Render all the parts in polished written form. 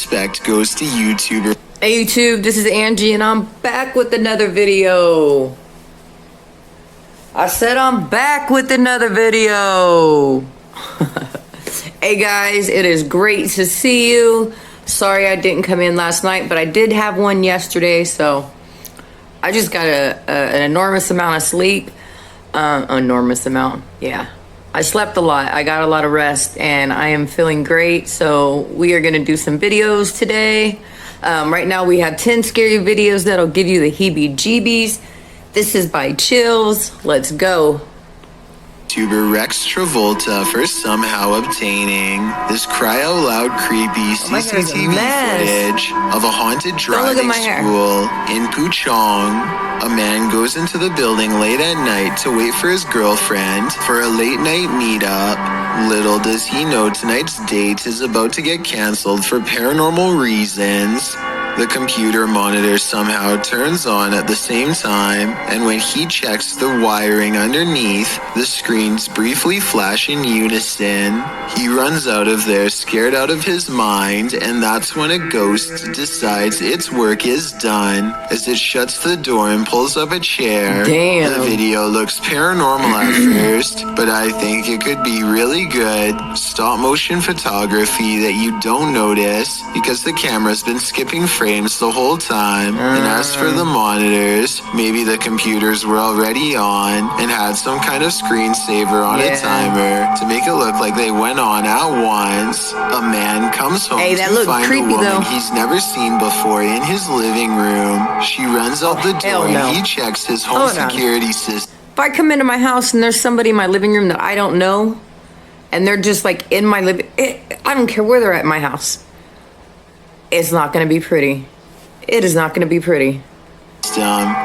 respect goes to YouTuber. Hey YouTube, this is Angie and I'm back with another video. I said I'm back with another video. Hey guys, it is great to see you. Sorry I didn't come in last night, but I did have one yesterday, so I just got an enormous amount of sleep. Enormous amount, yeah. I slept a lot, I got a lot of rest, and I am feeling great, so we are gonna do some videos today. Right now we have 10 scary videos that'll give you the heebie-jeebies. This is by Chills. Let's go. YouTuber Rex Travolta for somehow obtaining this cry-out-loud creepy CCTV footage of a haunted driving school in Puchong. A man goes into the building late at night to wait for his girlfriend for a late-night meetup. Little does he know tonight's date is about to get canceled for paranormal reasons. The computer monitor somehow turns on at the same time, and when he checks the wiring underneath, the screens briefly flash in unison. He runs out of there scared out of his mind, and that's when a ghost decides its work is done as it shuts the door and pulls up a chair. Damn. The video looks paranormal at first, but I think it could be really good stop motion photography that you don't notice because the camera's been skipping frames the whole time. And as for the monitors, maybe the computers were already on and had some kind of screensaver on a timer to make it look like they went on at once. A man comes home to find a woman he's never seen before in his living room. She runs out the door and he checks his home security system. If I come into my house and there's somebody in my living room that I don't know, and they're just like in my living, I don't care where they're at in my house. It's not going to be pretty. It is not going to be pretty.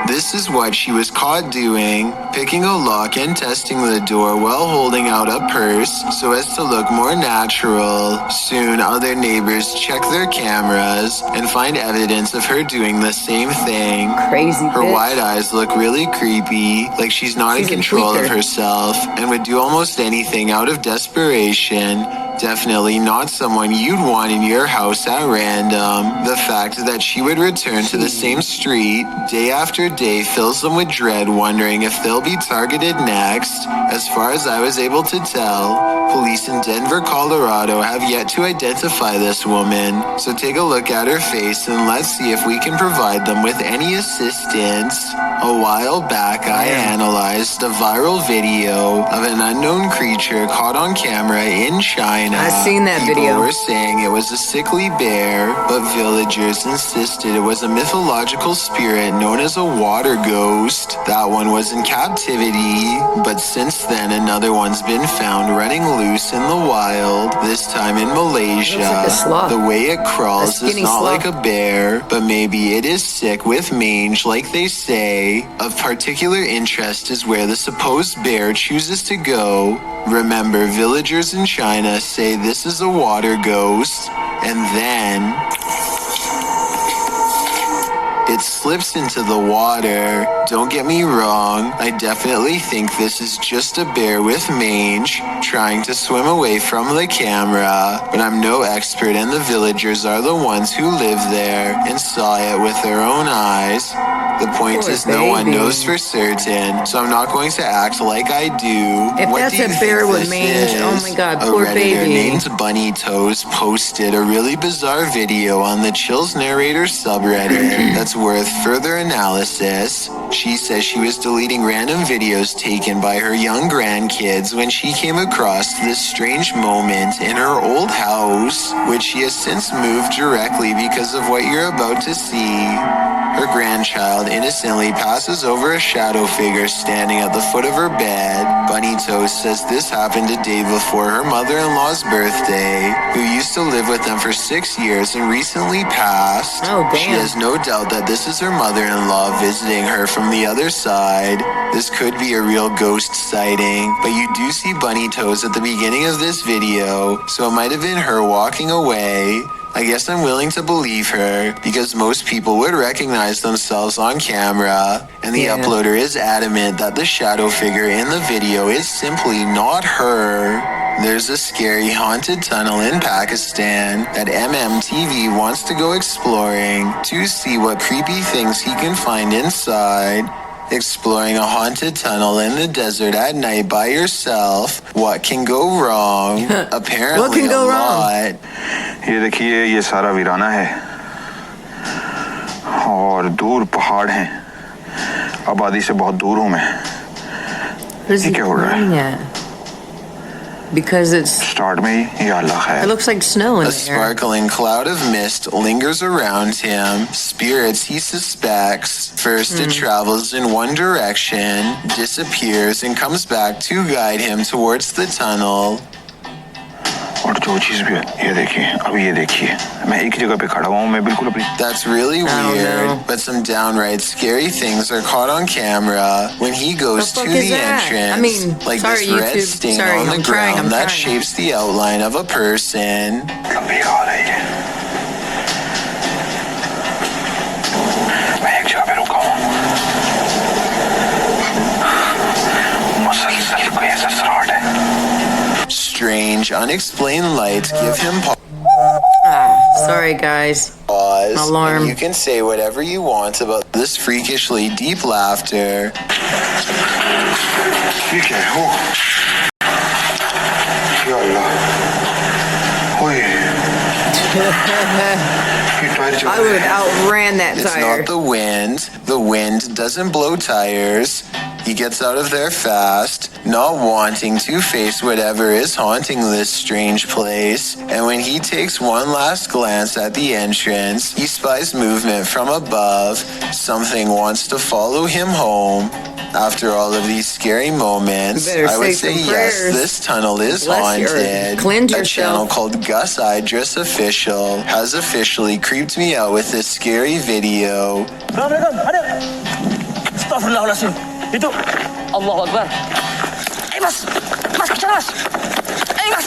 This is what she was caught doing, picking a lock and testing the door while holding out a purse so as to look more natural. Soon, other neighbors check their cameras and find evidence of her doing the same thing. Crazy Her wide eyes look really creepy, like she's not in control of herself and would do almost anything out of desperation. Definitely not someone you'd want in your house at random. The fact that she would return to the same street day after day fills them with dread, wondering if they'll be targeted next. As far as I was able to tell, police in Denver, Colorado have yet to identify this woman. So take a look at her face and let's see if we can provide them with any assistance. A while back, I analyzed a viral video of an unknown creature caught on camera in China. I've seen that video. People were saying it was a sickly bear, but villagers insisted it was a mythological spirit known as a water ghost. That one was in captivity, but since then another one's been found running loose in the wild, this time in Malaysia. The way it crawls is not like a bear, but maybe it is sick with mange like they say. Of particular interest is where the supposed bear chooses to go. Remember, villagers in China say this is a water ghost, and then it slips into the water. Don't get me wrong, I definitely think this is just a bear with mange trying to swim away from the camera, but I'm no expert and the villagers are the ones who live there and saw it with their own eyes. The point is no one knows for certain, so I'm not going to act like I do. If that's a bear with mange, oh my god, poor baby. A Redditor named Bunny Toes posted a really bizarre video on the Chills Narrator subreddit that's worth further analysis. She says she was deleting random videos taken by her young grandkids when she came across this strange moment in her old house, which she has since moved directly because of what you're about to see. Her grandchild innocently passes over a shadow figure standing at the foot of her bed. Bunny Toast says this happened a day before her mother-in-law's birthday, who used to live with them for 6 years and recently passed. Oh, damn. She has no doubt that this is her mother-in-law visiting her from the other side. This could be a real ghost sighting, but you do see Bunny Toes at the beginning of this video, so it might have been her walking away. I guess I'm willing to believe her, because most people would recognize themselves on camera, and the uploader is adamant that the shadow figure in the video is simply not her. There's a scary haunted tunnel in Pakistan that MMTV wants to go exploring to see what creepy things he can find inside. Exploring a haunted tunnel in the desert at night by yourself. What can go wrong? Apparently what can go a wrong? lot. ये देखिए ये सारा वीराना है और दूर पहाड़ हैं आबादी से बहुत दूर हूँ मैं ये क्या हो रहा है Because it's स्टार्ट में ही ये अलग है it looks like snow in A the air. sparkling cloud of mist lingers around him. Spirits he suspects. First it travels in one direction, disappears, and comes back to guide him towards the tunnel. और जो चीज भी है ये देखिए अभी ये देखिए मैं एक ही जगह पे खड़ा हुआ हूँ मैं बिल्कुल अपनी That's really weird, but some downright scary things are caught on camera when he goes The to fuck is the that? entrance. I mean, like sorry, this red YouTube. stain Sorry, on the I'm ground trying. that shapes the outline of a person. लंबी आ रही है मैं एक जगह पे रुका हूँ मुसलसल कोई ऐसा सराहट है Strange, unexplained lights give him Sorry, guys. pause. Alarm. And you can say whatever you want about this freakishly deep laughter. ये क्या है या अल्लाह ओए I would have outran that It's tire. not the wind. The wind doesn't blow tires. He gets out of there fast, not wanting to face whatever is haunting this strange place. And when he takes one last glance at the entrance, he spies movement from above. Something wants to follow him home. After all of these scary moments, I would say yes, this tunnel is haunted. Cleanse A yourself. channel called Gus Idris Official has officially creeped me out with this scary video. Itu Allahu Akbar. Mas, bicara mas. Mas.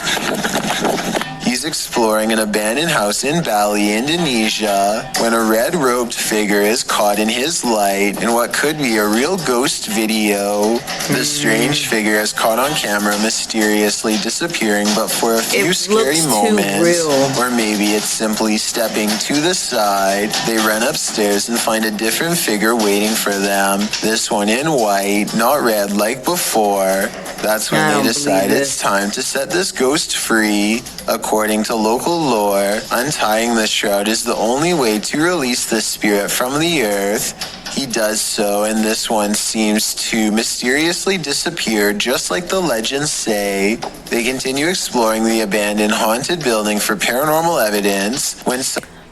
He's exploring an abandoned house in Bali, Indonesia, when a red-robed figure is caught in his light in what could be a real ghost video. The strange figure is caught on camera mysteriously disappearing, but for a few scary moments, or maybe it's simply stepping to the side, they run upstairs and find a different figure waiting for them. This one in white, not red like before. That's when they decide it's time to set this ghost free. According to local lore, untying the shroud is the only way to release the spirit from the earth. He does so, and this one seems to mysteriously disappear, just like the legends say. They continue exploring the abandoned haunted building for paranormal evidence when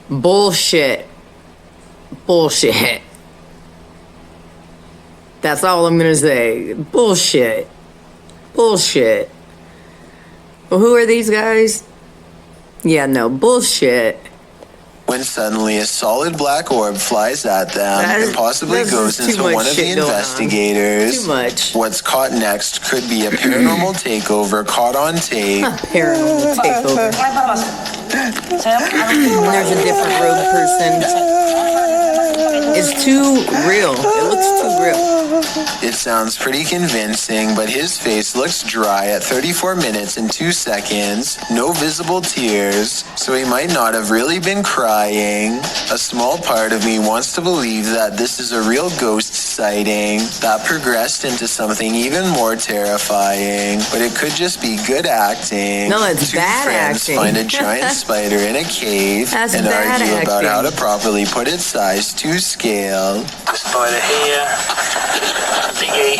Bullshit. Bullshit. That's all I'm gonna say. Bullshit. Bullshit. Well, who are these guys? Yeah, no, bullshit. when suddenly a solid black orb flies at them and possibly goes into one of the investigators. Too much. What's caught next could be a paranormal takeover caught on tape. Paranormal takeover. There's a different rogue person. It's too real. It looks too real. It sounds pretty convincing, but his face looks dry at 34 minutes and 2 seconds. No visible tears, so he might not have really been crying. A small part of me wants to believe that this is a real ghost sighting that progressed into something even more terrifying, but it could just be good acting. No, it's Two bad friends acting. find a giant spider in a cave That's and bad argue about acting. how to properly put its size to scale. Spider here. Thingy.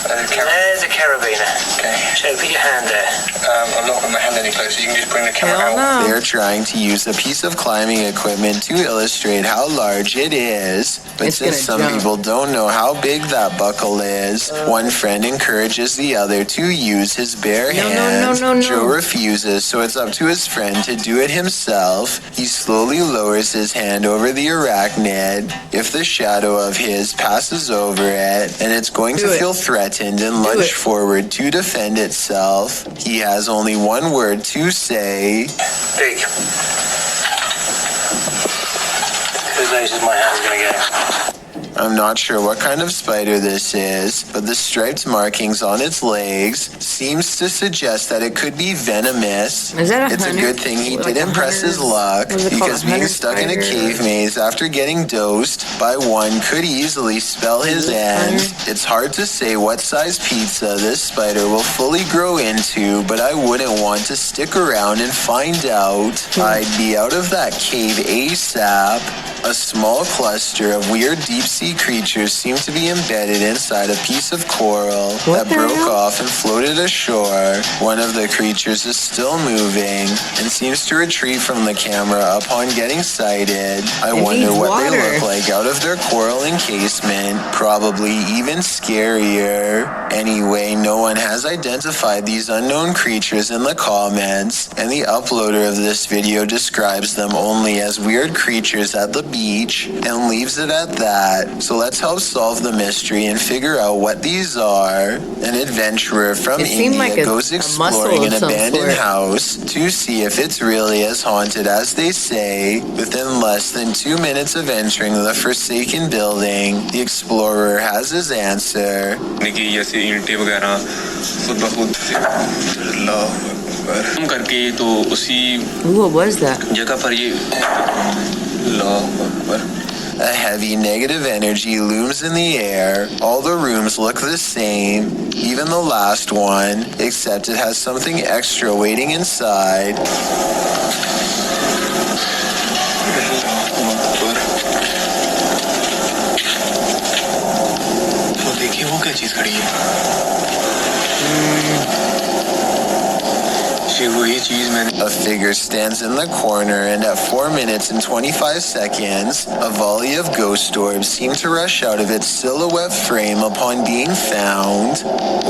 There's a carabiner. Okay. So put your hand there. I'm not putting my hand any closer. You can just bring the camera Hell out. no. They're trying to use a piece of climbing equipment to illustrate how large it is. But It's since gonna some jump. people don't know how big that buckle is, one friend encourages the other to use his bare hands. No. Joe refuses, so it's up to his friend to do it himself. He slowly lowers his hand over the arachnid. If the shadow of his passes over it, and it's going to Do it. feel threatened and Do lunge it. forward to defend itself, he has only one word to say. Big. Who knows if my hand's gonna go? I'm not sure what kind of spider this is, but the striped markings on its legs seems to suggest that it could be venomous. Is that a It's hunter? a good thing he Like didn't a press his hunter's- luck, what is it called, because a being hunter stuck in a spider? cave maze after getting dosed by one could easily spell his end. It's hard to say what size pizza this spider will fully grow into, but I wouldn't want to stick around and find out. I'd be out of that cave ASAP. A small cluster of weird deep-sea creatures seem to be embedded inside a piece of coral What that the broke hell? off and floated ashore. One of the creatures is still moving and seems to retreat from the camera upon getting sighted. I It wonder needs what they water. look like out of their coral encasement. Probably even scarier. Anyway, no one has identified these unknown creatures in the comments, and the uploader of this video describes them only as weird creatures at the beach and leaves it at that. So let's help solve the mystery and figure out what these are. An adventurer from It seemed India like a goes muscle exploring of an some abandoned sort. house to see if it's really as haunted as they say. Within less than 2 minutes of entering the forsaken building, the explorer has his answer. कि जैसे ईंटें वगैरह खुद ब खुद से अल्लाह अकबर हम करके तो उसी Ooh, what was that? जगह पर ये अल्लाह Akbar A heavy negative energy looms in the air. All the rooms look the same, even the last one, except it has something extra waiting inside. तो देखिए वो क्या चीज खड़ी है ये वही चीज मैंने A figure stands in the corner, and at 4 minutes and 25 seconds, a volley of ghost orbs seem to rush out of its silhouette frame upon being found.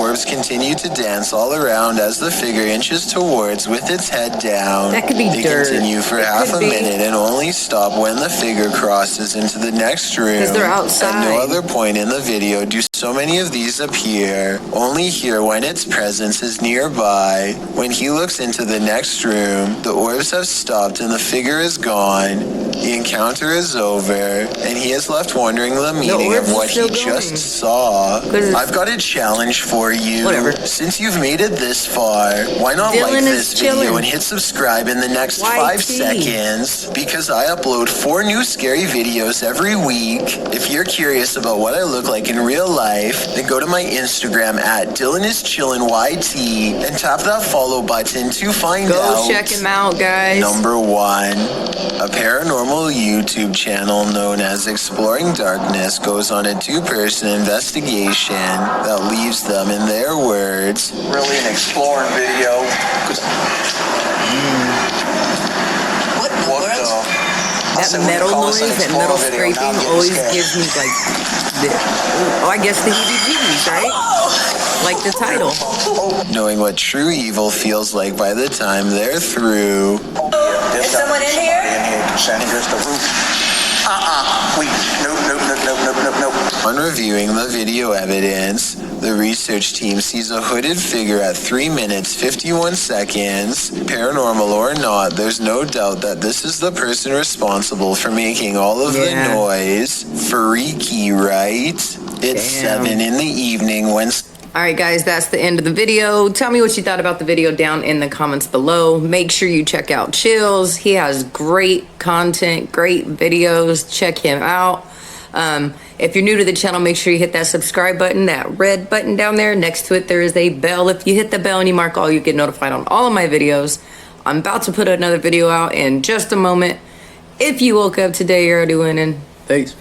Orbs continue to dance all around as the figure inches towards with its head down. That could be they dirt. continue for It half could a be. minute and only stop when the figure crosses into the next room. 'Cause they're outside. At no other point in the video do so many of these appear, only here when its presence is nearby. When he looks into the next room, the orbs have stopped and the figure is gone. The encounter is over, and he is left wondering the meaning orbs of are what he still going. just saw. 'Cause it's- I've got a challenge for you. Whatever. Since you've made it this far, why not Dylan like is this video chilling. and hit subscribe in the next YT. 5 seconds? Because I upload 4 new scary videos every week. If you're curious about what I look like in real life, then go to my Instagram at DylanIsChillinYT and tap that follow button to find Go out. check him out, guys. Number 1. A paranormal YouTube channel known as Exploring Darkness goes on a 2-person investigation that leaves them, in their words, Really an exploring video. What in the What world? the? That metal noise, that metal scraping always gives me like I guess the Heebie-Jeebies, right? Like the title. knowing what true evil feels like by the time they're through. Is someone in here? Standing against the roof. Wait. Nope. On reviewing the video evidence, the research team sees a hooded figure at 3 minutes 51 seconds. Paranormal or not, there's no doubt that this is the person responsible for making all of the Yeah. noise. Freaky, right? It's Damn. 7 in the evening when Alright guys, that's the end of the video. Tell me what you thought about the video down in the comments below. Make sure you check out Chills. He has great content, great videos. Check him out. If you're new to the channel, make sure you hit that subscribe button, that red button down there. Next to it, there is a bell. If you hit the bell and you mark all, you get notified on all of my videos. I'm about to put another video out in just a moment. If you woke up today, you're already winning. Peace.